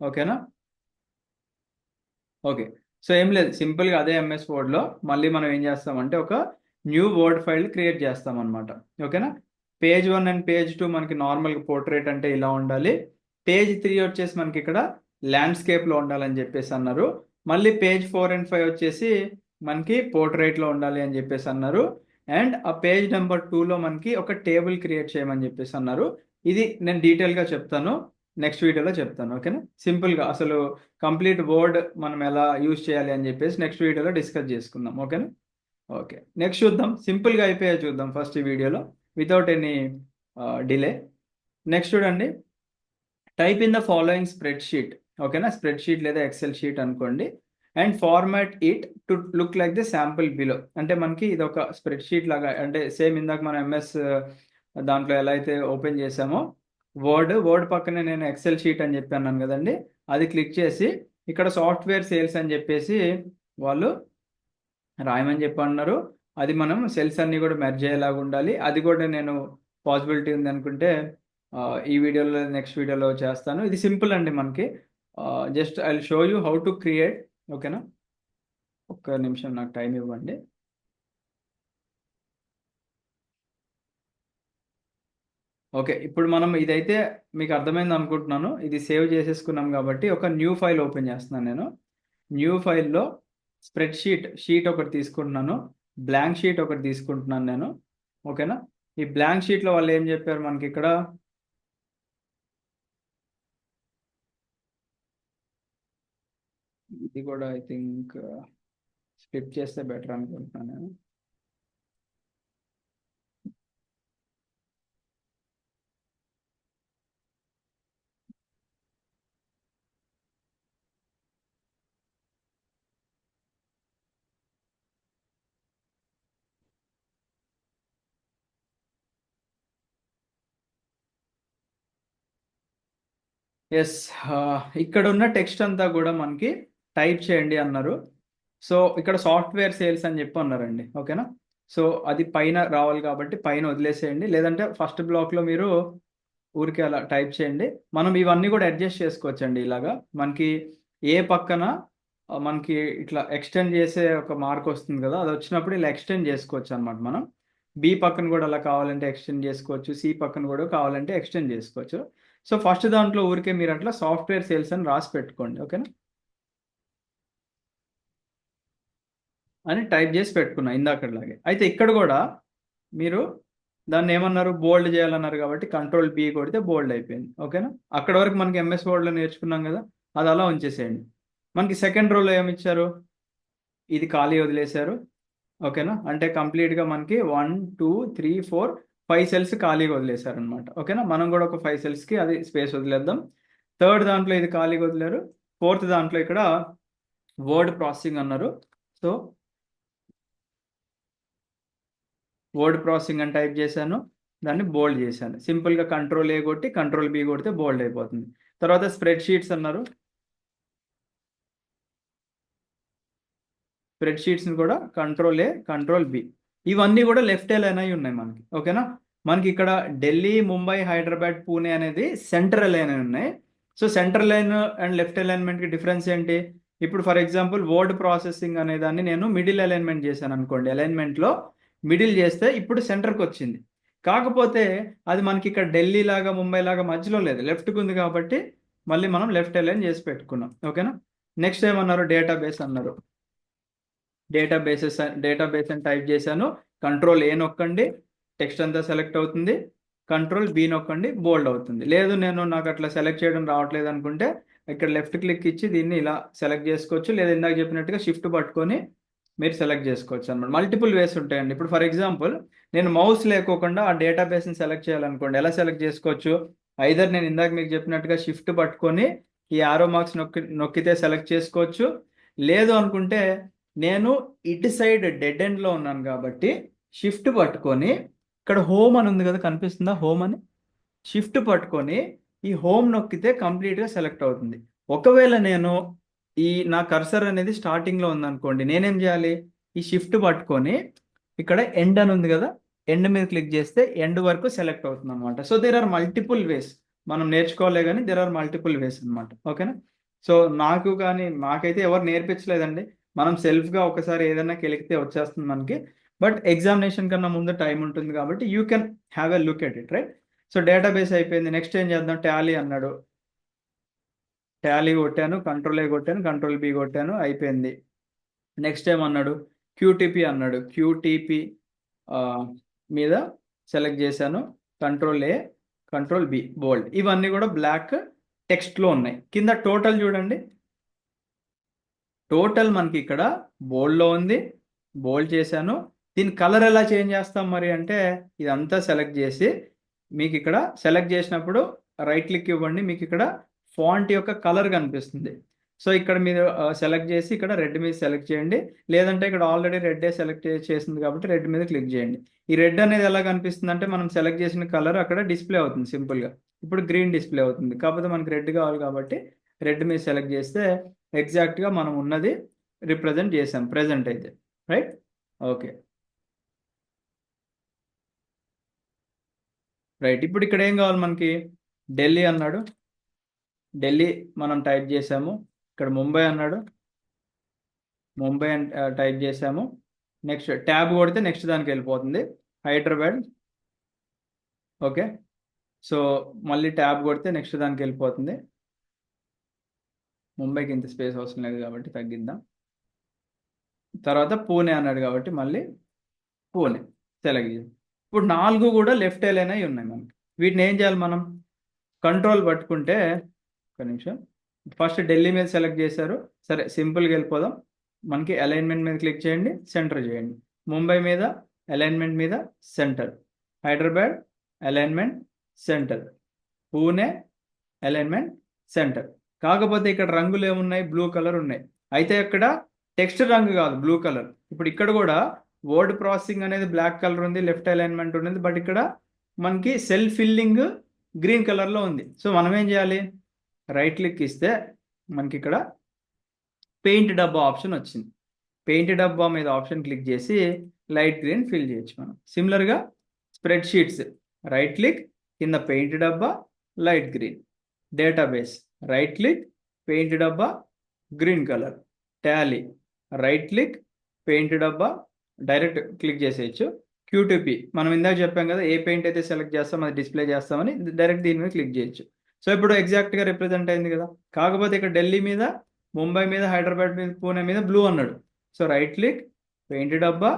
ఓకేనా. ఓకే. సో ఏం లేదు, సింపుల్గా అదే MS వర్డ్లో మళ్ళీ మనం ఏం చేస్తామంటే ఒక న్యూ వర్డ్ ఫైల్ క్రియేట్ చేస్తాం అనమాట. ఓకేనా. పేజ్ 1 అండ్ పేజ్ 2 మనకి నార్మల్గా పోర్ట్రేట్ అంటే ఇలా ఉండాలి. పేజ్ 3 వచ్చేసి మనకి ఇక్కడ ల్యాండ్స్కేప్లో ఉండాలని చెప్పేసి అన్నారు. మళ్ళీ పేజ్ 4 and 5 వచ్చేసి మనకి పోర్ట్రేట్లో ఉండాలి అని చెప్పేసి అన్నారు. అండ్ ఆ పేజ్ నెంబర్ 2లో మనకి ఒక టేబుల్ క్రియేట్ చేయమని చెప్పేసి అన్నారు. ఇది నేను డీటెయిల్గా చెప్తాను, నెక్స్ట్ వీడియోలో చెప్తాను. ఓకేనా. సింపుల్గా అసలు కంప్లీట్ వర్డ్ మనం ఎలా యూజ్ చేయాలి అని చెప్పేసి నెక్స్ట్ వీడియోలో డిస్కస్ చేసుకుందాం. ఓకేనా. ఓకే. నెక్స్ట్ చూద్దాం, సింపుల్గా అయిపోయా చూద్దాం ఫస్ట్ ఈ వీడియోలో వితౌట్ ఎనీ డిలే. నెక్స్ట్ చూడండి, type in the following spread sheet. ఓకేనా. స్ప్రెడ్ షీట్ లేదా ఎక్సెల్ షీట్ అనుకోండి. And format it to look like the sample below. అంటే మనకి ఇది ఒక స్ప్రెడ్ షీట్ లాగా, అంటే సేమ్ ఇందాక మనం ఎంఎస్ దాంట్లో ఎలా అయితే ఓపెన్ చేసామో వర్డ్ పక్కనే నేను ఎక్సెల్ షీట్ అని చెప్పి అన్నాను కదండి, అది క్లిక్ చేసి ఇక్కడ సాఫ్ట్వేర్ సేల్స్ అని చెప్పేసి వాళ్ళు రాయమని చెప్పి అన్నారు. అది మనం సెల్స్ అన్నీ కూడా మెర్జ్ అయ్యేలాగా ఉండాలి. అది కూడా నేను పాసిబిలిటీ ఉంది అనుకుంటే ఈ వీడియోలో నెక్స్ట్ వీడియోలో చేస్తాను. ఇది సింపుల్ అండి మనకి. Just I will show you how to create. ఓకేనా. ఒక్క నిమిషం నాకు టైం ఇవ్వండి. ఓకే. ఇప్పుడు మనం ఇదైతే మీకు అర్థమైంది అనుకుంటున్నాను. ఇది సేవ్ చేసేసుకున్నాం కాబట్టి ఒక న్యూ ఫైల్ ఓపెన్ చేస్తున్నాను నేను. న్యూ ఫైల్లో స్ప్రెడ్ షీట్ ఒకటి తీసుకుంటున్నాను, బ్లాంక్ షీట్ ఒకటి తీసుకుంటున్నాను నేను. ఓకేనా. ఈ బ్లాంక్ షీట్లో వాళ్ళు ఏం చెప్పారు మనకి ఇక్కడ, ఇది కూడా ఐ థింక్ స్క్రిప్ట్ చేస్తే బెటర్ అనుకుంటున్నాను నేను. ఎస్. ఇక్కడ ఉన్న టెక్స్ట్ అంతా కూడా మనకి టైప్ చేయండి అన్నారు. సో ఇక్కడ సాఫ్ట్వేర్ సేల్స్ అని చెప్పి అన్నారండి. ఓకేనా? సో అది పైన రావాలి కాబట్టి పైన వదిలేసేయండి, లేదంటే ఫస్ట్ బ్లాక్లో మీరు ఊరికే అలా టైప్ చేయండి. మనం ఇవన్నీ కూడా అడ్జస్ట్ చేసుకోవచ్చండి. ఇలాగా మనకి ఏ పక్కన మనకి ఇట్లా ఎక్స్టెండ్ చేసే ఒక మార్క్ వస్తుంది కదా, అది వచ్చినప్పుడు ఇలా ఎక్స్టెండ్ చేసుకోవచ్చు అనమాట. మనం బి పక్కన కూడా అలా కావాలంటే ఎక్స్టెండ్ చేసుకోవచ్చు, సి పక్కన కూడా కావాలంటే ఎక్స్టెండ్ చేసుకోవచ్చు. సో ఫస్ట్ దాంట్లో ఊరికే మీరు అట్లా సాఫ్ట్వేర్ సేల్స్ అని రాసి పెట్టుకోండి. ఓకేనా? అని టైప్ చేసి పెట్టుకున్నా ఇందాకట్లాగే. అయితే ఇక్కడ కూడా మీరు దాన్ని ఏమన్నారు, బోల్డ్ చేయాలన్నారు కాబట్టి కంట్రోల్ బి కొడితే బోల్డ్ అయిపోయింది. ఓకేనా? అక్కడ వరకు మనకి ఎంఎస్ వర్డ్లో నేర్చుకున్నాం కదా, అది అలా ఉంచేసేయండి. మనకి సెకండ్ రోలో ఏమి ఇచ్చారు, ఇది ఖాళీ వదిలేశారు. ఓకేనా? అంటే కంప్లీట్గా మనకి 1 2 3 4 5 సెల్స్ ఖాళీగా వదిలేశారు అనమాట. ఓకేనా? మనం కూడా ఒక 5 సెల్స్కి అది స్పేస్ వదిలేద్దాం. థర్డ్ దాంట్లో ఇది ఖాళీగా వదిలేరు. ఫోర్త్ దాంట్లో ఇక్కడ వర్డ్ ప్రాసెసింగ్ అన్నారు. సో వర్డ్ ప్రాసెసింగ్ అని టైప్ చేశాను, దాన్ని బోల్డ్ చేశాను. సింపుల్గా కంట్రోల్ ఏ కొట్టి కంట్రోల్ బి కొడితే బోల్డ్ అయిపోతుంది. తర్వాత స్ప్రెడ్ షీట్స్ అన్నారు. స్ప్రెడ్ షీట్స్ని కూడా కంట్రోల్ ఏ కంట్రోల్ బి. ఇవన్నీ కూడా లెఫ్ట్ అలైన్ అయి ఉన్నాయి మనకి. ఓకేనా? మనకి ఇక్కడ ఢిల్లీ, ముంబై, హైదరాబాద్, పూణే అనేది సెంటర్ అలైన్ అయి ఉన్నాయి. So centre line and left అలైన్మెంట్కి డిఫరెన్స్ ఏంటి? ఇప్పుడు ఫర్ ఎగ్జాంపుల్ వర్డ్ ప్రాసెసింగ్ అనే దాన్ని నేను మిడిల్ అలైన్మెంట్ చేశాను అనుకోండి. అలైన్మెంట్లో మిడిల్ చేస్తే ఇప్పుడు సెంటర్కి వచ్చింది. కాకపోతే అది మనకి ఇక్కడ ఢిల్లీ లాగా ముంబై లాగా మధ్యలో లేదు, లెఫ్ట్కి ఉంది కాబట్టి మళ్ళీ మనం లెఫ్ట్ అలైన్ చేసి పెట్టుకున్నాం. ఓకేనా? నెక్స్ట్ ఏమన్నారు, డేటాబేస్ అన్నారు. డేటాబేస్ అని టైప్ చేశాను. కంట్రోల్ ఏ నొక్కండి, టెక్స్ట్ అంతా సెలెక్ట్ అవుతుంది. కంట్రోల్ బి నొక్కండి, బోల్డ్ అవుతుంది. లేదు నాకు అట్లా సెలెక్ట్ చేయడం రావట్లేదు అనుకుంటే ఇక్కడ లెఫ్ట్ క్లిక్ ఇచ్చి దీన్ని ఇలా సెలెక్ట్ చేసుకోవచ్చు, లేదా ఇందాక చెప్పినట్టుగా షిఫ్ట్ పట్టుకొని మీరు సెలెక్ట్ చేసుకోవచ్చు అనమాట. మల్టిపుల్ వేస్ ఉంటాయండి. ఇప్పుడు ఫర్ ఎగ్జాంపుల్ నేను మౌస్ లేకోకుండా ఆ డేటాబేస్ని సెలెక్ట్ చేయాలనుకోండి, ఎలా సెలెక్ట్ చేసుకోవచ్చు? ఐదర్ నేను ఇందాక మీకు చెప్పినట్టుగా షిఫ్ట్ పట్టుకొని ఈ ఆరో మార్క్స్ నొక్కితే సెలెక్ట్ చేసుకోవచ్చు. లేదు అనుకుంటే నేను ఇటు సైడ్ డెడ్ ఎండ్లో ఉన్నాను కాబట్టి షిఫ్ట్ పట్టుకొని ఇక్కడ హోమ్ అని ఉంది కదా, కనిపిస్తుందా హోమ్ అని? షిఫ్ట్ పట్టుకొని ఈ హోమ్ నొక్కితే కంప్లీట్గా సెలెక్ట్ అవుతుంది. ఒకవేళ నేను నా కర్సర్ అనేది స్టార్టింగ్లో ఉందనుకోండి, నేనేం చేయాలి? ఈ షిఫ్ట్ పట్టుకొని ఇక్కడ ఎండ్ అని ఉంది కదా, ఎండ్ మీద క్లిక్ చేస్తే ఎండ్ వరకు సెలెక్ట్ అవుతుంది అనమాట. So there are multiple ways. మనం నేర్చుకోలే కానీ దేర్ ఆర్ మల్టిపుల్ వేస్ అనమాట. ఓకేనా? సో నాకు కానీ మాకైతే ఎవరు నేర్పించలేదండి. మనం సెల్ఫ్గా ఒకసారి ఏదైనా కెలికితే వచ్చేస్తుంది మనకి. బట్ ఎగ్జామినేషన్ కన్నా ముందు టైం ఉంటుంది కాబట్టి you can have a look at it, right? So database అయిపోయింది. నెక్స్ట్ ఏం చేద్దాం, టాలీ అన్నాడు. టాలీ కొట్టాను, కంట్రోల్ ఏ కొట్టాను, కంట్రోల్ బి కొట్టాను, అయిపోయింది. నెక్స్ట్ ఏమన్నాడు, క్యూటీపీ అన్నాడు. క్యూటీపీ మీద సెలెక్ట్ చేశాను. కంట్రోల్ ఏ కంట్రోల్ బి, బోల్డ్. ఇవన్నీ కూడా బ్లాక్ టెక్స్ట్లో ఉన్నాయి. కింద టోటల్ చూడండి, టోటల్ మనకి ఇక్కడ బోల్డ్లో ఉంది, బోల్డ్ చేశాను. దీని కలర్ ఎలా చేంజ్ చేస్తాం మరి అంటే, ఇదంతా సెలెక్ట్ చేసి మీకు ఇక్కడ సెలెక్ట్ చేసినప్పుడు రైట్ క్లిక్ ఇవ్వండి, మీకు ఇక్కడ ఫాంట్ యొక్క కలర్ కనిపిస్తుంది. సో ఇక్కడ మీరు సెలెక్ట్ చేసి ఇక్కడ రెడ్ మీద సెలెక్ట్ చేయండి, లేదంటే ఇక్కడ ఆల్రెడీ రెడ్డే సెలెక్ట్ చేసింది కాబట్టి రెడ్ మీద క్లిక్ చేయండి. ఈ రెడ్ అనేది ఎలా కనిపిస్తుంది అంటే, మనం సెలెక్ట్ చేసిన కలర్ అక్కడ డిస్ప్లే అవుతుంది సింపుల్గా. ఇప్పుడు గ్రీన్ డిస్ప్లే అవుతుంది, కాకపోతే మనకి రెడ్ కావాలి కాబట్టి రెడ్ మీద సెలెక్ట్ చేస్తే ఎగ్జాక్ట్గా మనం ఉన్నది రిప్రజెంట్ చేసాం ప్రెజెంట్ అయితే, రైట్? Okay, right. ఇప్పుడు ఇక్కడ ఏం కావాలి మనకి, ఢిల్లీ అన్నాడు, ఢిల్లీ మనం టైప్ చేసాము. ఇక్కడ ముంబై అన్నాడు, ముంబై అని టైప్ చేసాము. నెక్స్ట్ ట్యాబ్ కొడితే నెక్స్ట్ దానికి వెళ్ళిపోతుంది, హైదరాబాద్. ఓకే, సో మళ్ళీ ట్యాబ్ కొడితే నెక్స్ట్ దానికి వెళ్ళిపోతుంది. ముంబైకి ఇంత స్పేస్ అవసరం లేదు కాబట్టి తగ్గిద్దాం. తర్వాత పూణే అన్నాడు కాబట్టి మళ్ళీ పూణే సెలెక్ట్ చేయాలి. ఇప్పుడు 4 కూడా లెఫ్ట్ అలైన్ అయి ఉన్నాయి మనకి. వీటిని ఏం చేయాలి మనం, కంట్రోల్ పట్టుకుంటే, ఒక నిమిషం, ఫస్ట్ ఢిల్లీ మీద సెలెక్ట్ చేశారు, సరే సింపుల్గా వెళ్ళిపోదాం. మనకి అలైన్మెంట్ మీద క్లిక్ చేయండి, సెంటర్ చేయండి. ముంబై మీద అలైన్మెంట్ మీద centre, Hyderabad alignment centre, Pune alignment centre. కాకపోతే ఇక్కడ రంగులు ఏమున్నాయి, బ్లూ కలర్ ఉన్నాయి. అయితే ఇక్కడ టెక్స్ట్ రంగు కాదు, బ్లూ కలర్. ఇప్పుడు ఇక్కడ కూడా వర్డ్ ప్రాసెసింగ్ అనేది బ్లాక్ కలర్ ఉంది, లెఫ్ట్ అలైన్మెంట్ ఉంది, బట్ ఇక్కడ మనకి సెల్ ఫిల్లింగ్ గ్రీన్ కలర్లో ఉంది. సో మనం ఏం చేయాలి, రైట్ క్లిక్ ఇస్తే మనకి ఇక్కడ పెయింట్ డబ్బా ఆప్షన్ వచ్చింది. పెయింట్ డబ్బా మీద ఆప్షన్ క్లిక్ చేసి లైట్ గ్రీన్ ఫిల్ చేయొచ్చు మనం. సిమిలర్గా స్ప్రెడ్ షీట్స్, రైట్ క్లిక్, కింద పెయింట్ డబ్బా, light green. Database, right click, paint డబ్బా, green colour. Tally, right click, paint డబ్బా, డైరెక్ట్ క్లిక్ చేసేయచ్చు. క్యూటీపీ మనం ఇందాక చెప్పాం కదా, ఏ పెయింట్ అయితే సెలెక్ట్ చేస్తాం అది డిస్ప్లే చేస్తామని, డైరెక్ట్ దీని మీద క్లిక్ చేయొచ్చు. సో ఇప్పుడు ఎగ్జాక్ట్గా రిప్రజెంట్ అయింది కదా. కాకపోతే ఇక్కడ ఢిల్లీ మీద, ముంబై మీద, హైదరాబాద్ మీద, పూణే మీద బ్లూ అన్నాడు. సో రైట్ క్లిక్, పెయింట్ డబ్బా,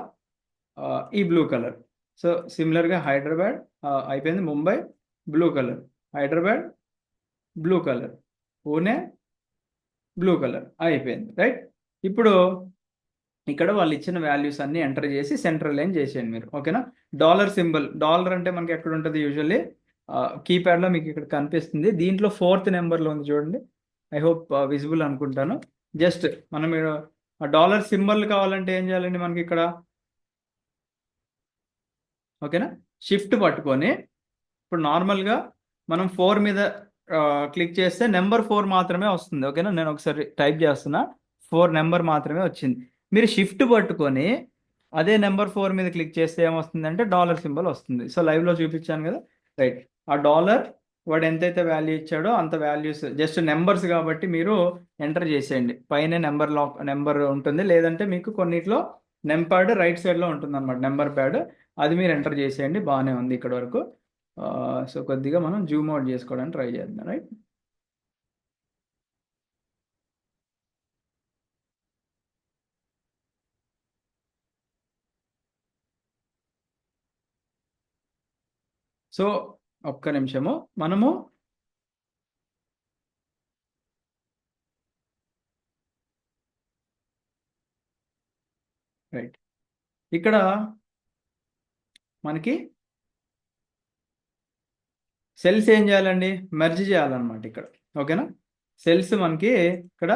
ఈ బ్లూ కలర్. సో సిమిలర్గా హైదరాబాద్ అయిపోయింది, Mumbai blue colour, Hyderabad blue colour, Pune blue colour అయిపోయింది. రైట్, ఇప్పుడు ఇక్కడ వాళ్ళు ఇచ్చిన వాల్యూస్ అన్ని ఎంటర్ చేసి సెంట్రల్ లైన్ చేసేయండి మీరు. ఓకేనా. డాలర్ సింబల్, డాలర్ అంటే మనకి ఎక్కడ ఉంటుంది యూజువల్లీ కీప్యాడ్లో మీకు ఇక్కడ కనిపిస్తుంది. దీంట్లో 4th నెంబర్లో ఉంది చూడండి. ఐ హోప్ విజిబుల్ అనుకుంటాను. జస్ట్ మనం ఆ డాలర్ సింబల్ కావాలంటే ఏం చేయాలండి మనకి ఇక్కడ, ఓకేనా, షిఫ్ట్ పట్టుకొని ఇప్పుడు నార్మల్గా మనం 4 మీద క్లిక్ చేస్తే నెంబర్ 4 మాత్రమే వస్తుంది. ఓకేనా, నేను ఒకసారి టైప్ చేస్తున్నా, 4 నెంబర్ మాత్రమే వచ్చింది. మీరు షిఫ్ట్ పట్టుకొని అదే నెంబర్ 4 మీద క్లిక్ చేస్తే ఏమొస్తుందంటే డాలర్ సింబల్ వస్తుంది. సో లైవ్లో చూపించాను కదా. రైట్, ఆ డాలర్ వాడు ఎంతైతే వాల్యూ ఇచ్చాడో అంత వాల్యూస్ జస్ట్ నెంబర్స్ కాబట్టి మీరు ఎంటర్ చేసేయండి. పైన నెంబర్ ఉంటుంది, లేదంటే మీకు కొన్నిట్లో నెంపర్డ్ రైట్ సైడ్లో ఉంటుంది అనమాట, నెంబర్ ప్యాడ్. అది మీరు ఎంటర్ చేసేయండి. బాగానే ఉంది ఇక్కడ వరకు. సో కొద్దిగా మనం జూమ్ అవుట్ చేసుకోవడానికి ట్రై చేద్దాం. రైట్, సో ఒక్క నిమిషము మనము రైట్ ఇక్కడ మనకి సెల్స్ ఏం చేయాలండి, మెర్జ్ చేయాలన్నమాట ఇక్కడ. ఓకేనా, సెల్స్ మనకి ఇక్కడ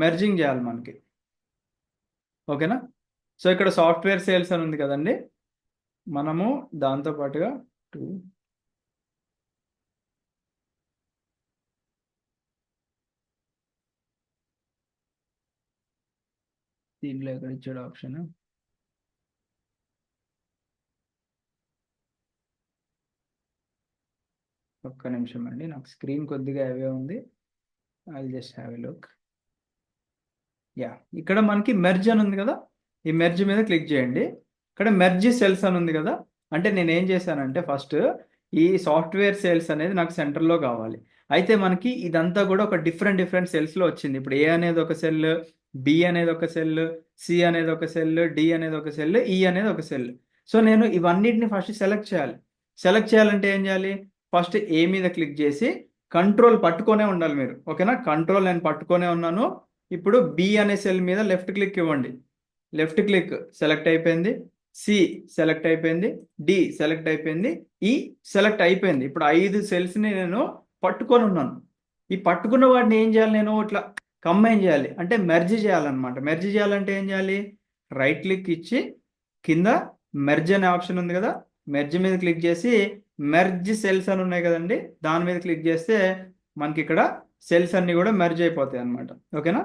మెర్జింగ్ చేయాలి మనకి. ఓకేనా, సో ఇక్కడ సాఫ్ట్వేర్ సేల్స్ అని ఉంది కదండి, మనము దాంతో పాటుగా దీంట్లో ఎక్కడ ఇచ్చాడు ఆప్షన్, ఒక్క నిమిషం అండి, నాకు స్క్రీన్ కొద్దిగా అవే ఉంది. I just have a look. Yeah, ఇక్కడ మనకి మెర్జ్ అని ఉంది కదా, ఈ మెర్జ్ మీద క్లిక్ చేయండి. ఇక్కడ మెర్జ్ సెల్స్ అని ఉంది కదా, అంటే నేను ఏం చేశానంటే ఫస్ట్ ఈ సాఫ్ట్వేర్ సేల్స్ అనేది నాకు సెంటర్లో కావాలి. అయితే మనకి ఇదంతా కూడా ఒక డిఫరెంట్ సెల్స్లో వచ్చింది. ఇప్పుడు ఏ అనేది ఒక సెల్, బి అనేది ఒక సెల్, సి అనేది ఒక సెల్, డి అనేది ఒక సెల్, ఈ అనేది ఒక సెల్. సో నేను ఇవన్నిటిని ఫస్ట్ సెలెక్ట్ చేయాలి. సెలెక్ట్ చేయాలంటే ఏం చేయాలి, ఫస్ట్ ఏ మీద క్లిక్ చేసి కంట్రోల్ పట్టుకొనే ఉండాలి మీరు. ఓకేనా, కంట్రోల్ నేను పట్టుకొనే ఉన్నాను. ఇప్పుడు బి అనే సెల్ మీద లెఫ్ట్ క్లిక్ ఇవ్వండి. లెఫ్ట్ క్లిక్ సెలెక్ట్ అయిపోయింది, సి సెలెక్ట్ అయిపోయింది, డి సెలెక్ట్ అయిపోయింది, ఈ సెలెక్ట్ అయిపోయింది. ఇప్పుడు 5 సెల్స్ని నేను పట్టుకొని ఉన్నాను. ఈ పట్టుకున్న వాటిని ఏం చేయాలి, నేను ఇట్లా కంబైన్ చేయాలి, అంటే మెర్జ్ చేయాలన్నమాట. మెర్జ్ చేయాలంటే ఏం చేయాలి, రైట్ క్లిక్ ఇచ్చి కింద మెర్జ్ అనే ఆప్షన్ ఉంది కదా, మెర్జ్ మీద క్లిక్ చేసి మెర్జ్ సెల్స్ అని ఉన్నాయి కదండి, దాని మీద క్లిక్ చేస్తే మనకి ఇక్కడ సెల్స్ అన్ని కూడా మెర్జ్ అయిపోతాయి అన్నమాట. ఓకేనా,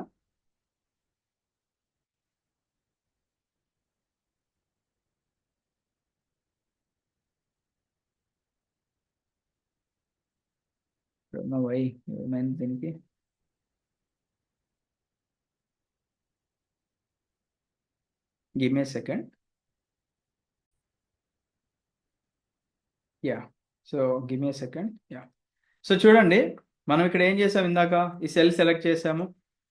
వై ఏమైంది దీనికి, give me second. Yeah, so give me second. Yeah, so చూడండి మనం ఇక్కడ ఏం చేసాము, ఇందాక ఈ సెల్ సెలెక్ట్ చేసాము,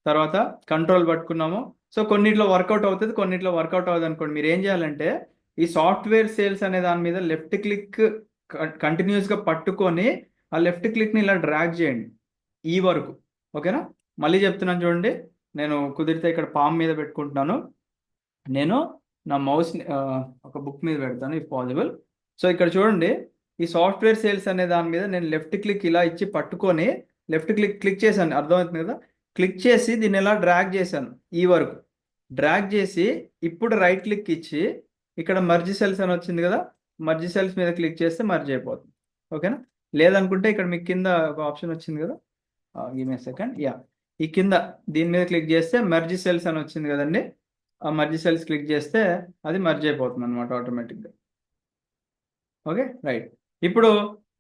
తర్వాత కంట్రోల్ పట్టుకున్నాము. సో కొన్నిట్లో వర్కౌట్ అవుతుంది, కొన్నిట్లో వర్కౌట్ అవ్వదు అనుకోండి. మీరు ఏం చేయాలంటే ఈ సాఫ్ట్వేర్ సేల్స్ అనే దాని మీద లెఫ్ట్ క్లిక్ కంటిన్యూస్గా పట్టుకొని ఆ లెఫ్ట్ క్లిక్ని ఇలా డ్రాగ్ చేయండి ఈ వరకు. ఓకేనా, మళ్ళీ చెప్తున్నాను చూడండి, నేను కుదిరితే ఇక్కడ పామ్ మీద పెట్టుకుంటున్నాను. నేను నా మౌస్ని ఒక బుక్ మీద పెడతాను ఇఫ్ పాసిబుల్. సో ఇక్కడ చూడండి, ఈ సాఫ్ట్వేర్ సేల్స్ అనే దాని మీద నేను లెఫ్ట్ క్లిక్ ఇలా ఇచ్చి పట్టుకొని లెఫ్ట్ క్లిక్ చేశాను, అర్థమవుతుంది కదా. క్లిక్ చేసి దీన్ని ఇలా డ్రాగ్ చేశాను ఈ వరకు. డ్రాగ్ చేసి ఇప్పుడు రైట్ క్లిక్ ఇచ్చి ఇక్కడ మర్జ్ సెల్స్ అని వచ్చింది కదా, మర్జ్ సెల్స్ మీద క్లిక్ చేస్తే మర్జ్ అయిపోతుంది. ఓకేనా, లేదనుకుంటే ఇక్కడ మీకు కింద ఒక ఆప్షన్ వచ్చింది కదా, గివ్ మీ సెకండ్. యా, ఈ కింద దీని మీద క్లిక్ చేస్తే మర్జ్ సెల్స్ అని వచ్చింది కదండి. ఆ మర్జ్ సెల్స్ క్లిక్ చేస్తే అది మర్జ్ అయిపోతుంది అనమాట ఆటోమేటిక్గా. Okay, right. ఇప్పుడు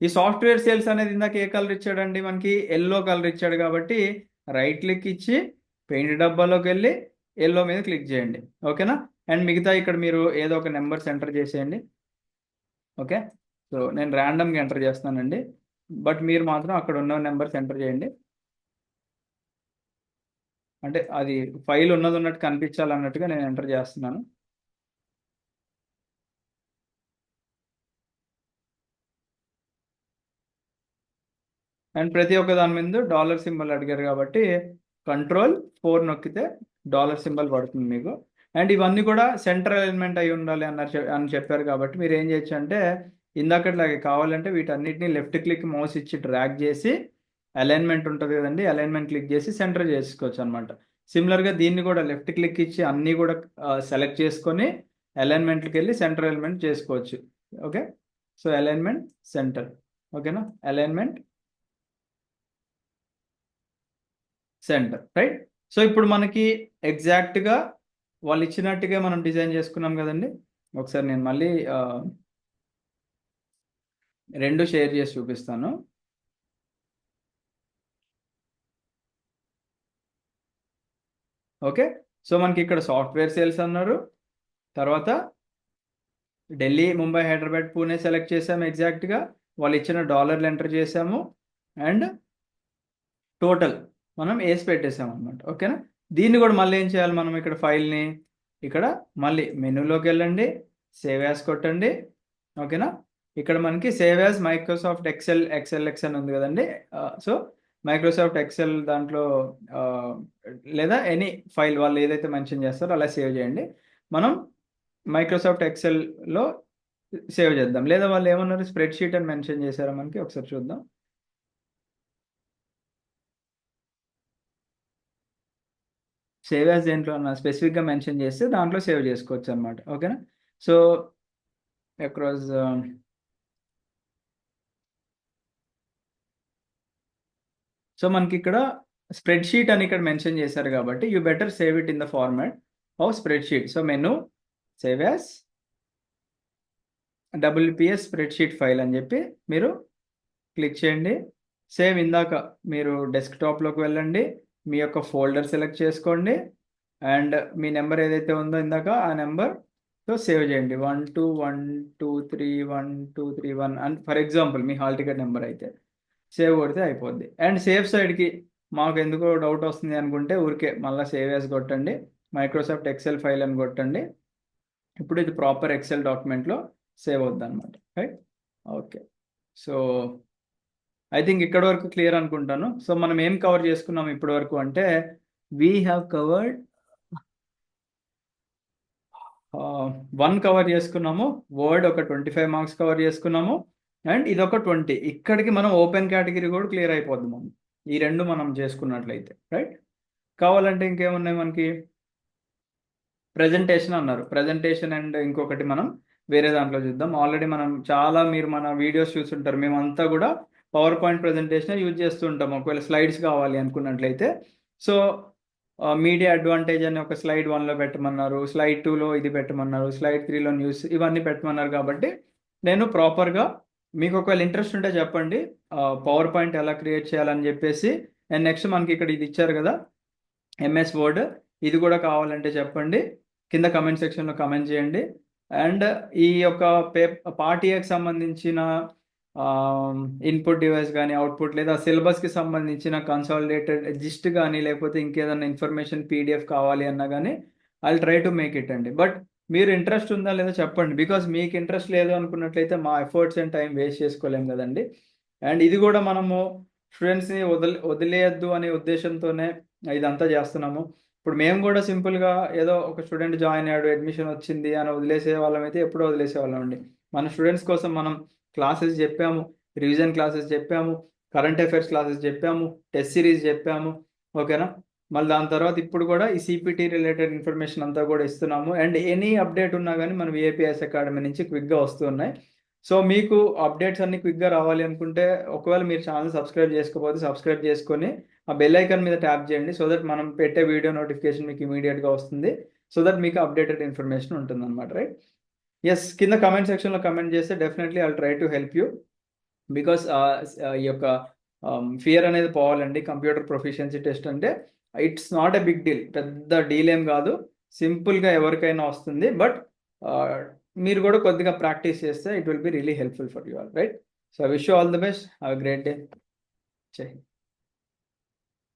ఈ సాఫ్ట్వేర్ సేల్స్ అనేది ఇందాక ఏ కలర్ ఇచ్చాడండి, మనకి ఎల్లో కలర్ ఇచ్చాడు కాబట్టి రైట్ క్లిక్ ఇచ్చి పెయింట్ డబ్బాలోకి వెళ్ళి ఎల్లో మీద క్లిక్ చేయండి. ఓకేనా? అండ్ మిగతా ఇక్కడ మీరు ఏదో ఒక నెంబర్స్ ఎంటర్ చేసేయండి. ఓకే, సో నేను ర్యాండమ్గా ఎంటర్ చేస్తానండి, బట్ మీరు మాత్రం అక్కడ ఉన్న నెంబర్స్ ఎంటర్ చేయండి. అంటే అది ఫైల్ ఉన్నది ఉన్నట్టు కనిపించాలన్నట్టుగా నేను ఎంటర్ చేస్తున్నాను. అండ్ ప్రతి ఒక్క దాని మీద డాలర్ సింబల్ అడిగారు కాబట్టి Ctrl+4 నొక్కితే డాలర్ సింబల్ పడుతుంది మీకు. అండ్ ఇవన్నీ కూడా సెంట్రల్ ఎలిమెంట్ అయి ఉండాలి అని చెప్పారు కాబట్టి మీరు ఏం చేయొచ్చు అంటే ఇందాకట్లాగే కావాలంటే వీటన్నిటిని లెఫ్ట్ క్లిక్ మౌస్ ఇచ్చి డ్రాగ్ చేసి అలైన్మెంట్ ఉంటుంది కదండి, అలైన్మెంట్ క్లిక్ చేసి సెంటర్ చేసుకోవచ్చు అనమాట. సిమిలర్గా దీన్ని కూడా లెఫ్ట్ క్లిక్ ఇచ్చి అన్నీ కూడా సెలెక్ట్ చేసుకొని అలైన్మెంట్కి వెళ్ళి సెంటర్ ఎలిమెంట్ చేసుకోవచ్చు. Okay, so alignment centre. ఓకేనా? Alignment centre, right. సో ఇప్పుడు మనకి ఎగ్జాక్ట్గా వాళ్ళు ఇచ్చినట్టుగా మనం డిజైన్ చేసుకున్నాం కదండి. ఒకసారి నేను మళ్ళీ రెండు షేర్ చేసి చూపిస్తాను. ఓకే, సో మనకి ఇక్కడ సాఫ్ట్వేర్ సేల్స్ అన్నారు, తర్వాత ఢిల్లీ, ముంబై, హైదరాబాద్, పూణే సెలెక్ట్ చేసాము. ఎగ్జాక్ట్గా వాళ్ళు ఇచ్చిన డాలర్లు ఎంటర్ చేసాము అండ్ టోటల్ మనం వేసి పెట్టేసాము అనమాట. ఓకేనా? దీన్ని కూడా మళ్ళీ ఏం చేయాలి, మనం ఇక్కడ ఫైల్ని ఇక్కడ మళ్ళీ మెనూలోకి వెళ్ళండి, సేవ్ యాజ్ కొట్టండి. ఓకేనా? ఇక్కడ మనకి సేవ్ యాజ్ మైక్రోసాఫ్ట్ ఎక్సెల్ అని ఉంది కదండి. సో మైక్రోసాఫ్ట్ ఎక్సెల్ దాంట్లో లేదా ఎనీ ఫైల్ వాళ్ళు ఏదైతే మెన్షన్ చేస్తారో అలా సేవ్ చేయండి. మనం మైక్రోసాఫ్ట్ ఎక్సెల్లో సేవ్ చేద్దాం. లేదా వాళ్ళు ఏమన్నారు, స్ప్రెడ్ షీట్ అని మెన్షన్ చేశారా మనకి, ఒకసారి చూద్దాం. సేవ్ యాజ్ దేంట్లో స్పెసిఫిక్గా మెన్షన్ చేస్తే దాంట్లో సేవ్ చేసుకోవచ్చు అనమాట. ఓకేనా? సో అక్రాస్ సో మనకి ఇక్కడ స్ప్రెడ్ షీట్ అని ఇక్కడ మెన్షన్ చేశారు కాబట్టి you better save it in the format of spread sheet. So menu save as WPS spread sheet file అని చెప్పి మీరు క్లిక్ చేయండి. సేమ్ ఇందాక మీరు డెస్క్టాప్లోకి వెళ్ళండి, మీ యొక్క ఫోల్డర్ సెలెక్ట్ చేసుకోండి అండ్ మీ నెంబర్ ఏదైతే ఉందో ఇందాక ఆ నెంబర్తో సేవ్ చేయండి. 121231 and for example me hall ticket number అయితే సేవ్ కొడితే అయిపోద్ది. అండ్ సేఫ్ సైడ్కి మాకు ఎందుకో డౌట్ వస్తుంది అనుకుంటే ఊరికే మళ్ళీ సేవ్ యాజ్ కొట్టండి, మైక్రోసాఫ్ట్ ఎక్సెల్ ఫైల్ అని కొట్టండి. ఇప్పుడు ఇది ప్రాపర్ ఎక్సెల్ డాక్యుమెంట్లో సేవ్ అవుద్ది అనమాట, right? Okay, so I think ఇక్కడ వరకు క్లియర్ అనుకుంటాను. సో మనం ఏం కవర్ చేసుకున్నాం ఇప్పటి వరకు అంటే వీ హ్యావ్ కవర్డ్ 1 కవర్ చేసుకున్నాము, వర్డ్ ఒక 25 మార్క్స్ కవర్ చేసుకున్నాము అండ్ ఇదొక 20. ఇక్కడికి మనం ఓపెన్ కేటగిరీ కూడా క్లియర్ అయిపోద్ది మనం ఈ రెండు మనం చేసుకున్నట్లయితే, రైట్? కావాలంటే ఇంకేమున్నాయి మనకి, ప్రజెంటేషన్ అన్నారు, ప్రజెంటేషన్ అండ్ ఇంకొకటి మనం వేరే దాంట్లో చూద్దాం. ఆల్రెడీ మనం మీరు మన వీడియోస్ చూస్తుంటారు, మేమంతా కూడా పవర్ పాయింట్ ప్రజెంటేషన్ యూజ్ చేస్తూ ఉంటాం ఒకవేళ స్లైడ్స్ కావాలి అనుకున్నట్లయితే. సో మీడియా అడ్వాంటేజ్ అని ఒక స్లైడ్ 1లో పెట్టమన్నారు, స్లైడ్ 2లో ఇది పెట్టమన్నారు, స్లైడ్ 3లో న్యూస్, ఇవన్నీ పెట్టమన్నారు. కాబట్టి నేను ప్రాపర్గా మీకు ఒకవేళ ఇంట్రెస్ట్ ఉంటే చెప్పండి పవర్ పాయింట్ ఎలా క్రియేట్ చేయాలని చెప్పేసి. అండ్ నెక్స్ట్ మనకి ఇక్కడ ఇది ఇచ్చారు కదా MS వర్డ్, ఇది కూడా కావాలంటే చెప్పండి, కింద కమెంట్ సెక్షన్లో కమెంట్ చేయండి. అండ్ ఈ యొక్క పార్ట్ ఏకి సంబంధించిన ఇన్పుట్ డివైస్ కానీ అవుట్పుట్ లేదా సిలబస్కి సంబంధించిన కన్సాలిడేటెడ్ జిస్ట్ కానీ లేకపోతే ఇంకేదైనా ఇన్ఫర్మేషన్ PDF కావాలి అన్నా కానీ I try to make it అండి. బట్ మీరు ఇంట్రెస్ట్ ఉందా లేదా చెప్పండి, బికాజ్ మీకు ఇంట్రెస్ట్ లేదు అనుకున్నట్లయితే మా ఎఫర్ట్స్ అండ్ టైం వేస్ట్ చేసుకోలేం కదండి. అండ్ ఇది కూడా మనము స్టూడెంట్స్ని వదిలేయద్దు అనే ఉద్దేశంతోనే ఇదంతా చేస్తున్నాము. ఇప్పుడు మేము కూడా సింపుల్గా ఏదో ఒక స్టూడెంట్ జాయిన్ అయ్యాడు, అడ్మిషన్ వచ్చింది అని వదిలేసే వాళ్ళం అయితే ఎప్పుడో వదిలేసే వాళ్ళం అండి. మన స్టూడెంట్స్ కోసం మనం క్లాసెస్ చెప్పాము, రివిజన్ క్లాసెస్ చెప్పాము, కరెంట్ అఫైర్స్ క్లాసెస్ చెప్పాము, టెస్ట్ సిరీస్ చెప్పాము. ఓకేనా? మళ్ళీ దాని తర్వాత ఇప్పుడు కూడా ఈ CPT రిలేటెడ్ ఇన్ఫర్మేషన్ అంతా కూడా ఇస్తున్నాము. అండ్ ఎనీ అప్డేట్ ఉన్నా కానీ మన VAPS అకాడమీ నుంచి క్విక్గా వస్తూ ఉన్నాయి. సో మీకు అప్డేట్స్ అన్ని క్విక్గా రావాలి అనుకుంటే ఒకవేళ మీరు ఛానల్ సబ్స్క్రైబ్ చేసుకోకపోతే సబ్స్క్రైబ్ చేసుకొని ఆ బెల్ ఐకాన్ మీద ట్యాప్ చేయండి, సో దట్ మనం పెట్టే వీడియో నోటిఫికేషన్ మీకు ఇమీడియట్గా వస్తుంది, సో దట్ మీకు అప్డేటెడ్ ఇన్ఫర్మేషన్ ఉంటుంది అనమాట, రైట్? ఎస్, కింద కమెంట్ సెక్షన్లో కమెంట్ చేస్తే definitely I try to help you, because ఈ యొక్క ఫియర్ అనేది పోవాలండి. కంప్యూటర్ ప్రొఫిషియన్సీ టెస్ట్ అంటే it's not a big deal, పెద్ద డీల్ ఏం కాదు, సింపుల్గా ఎవరికైనా వస్తుంది. బట్ మీరు కూడా కొద్దిగా ప్రాక్టీస్ చేస్తే it will be really helpful for you all, right? So I wish you all the best, have a great day. జై హింద్.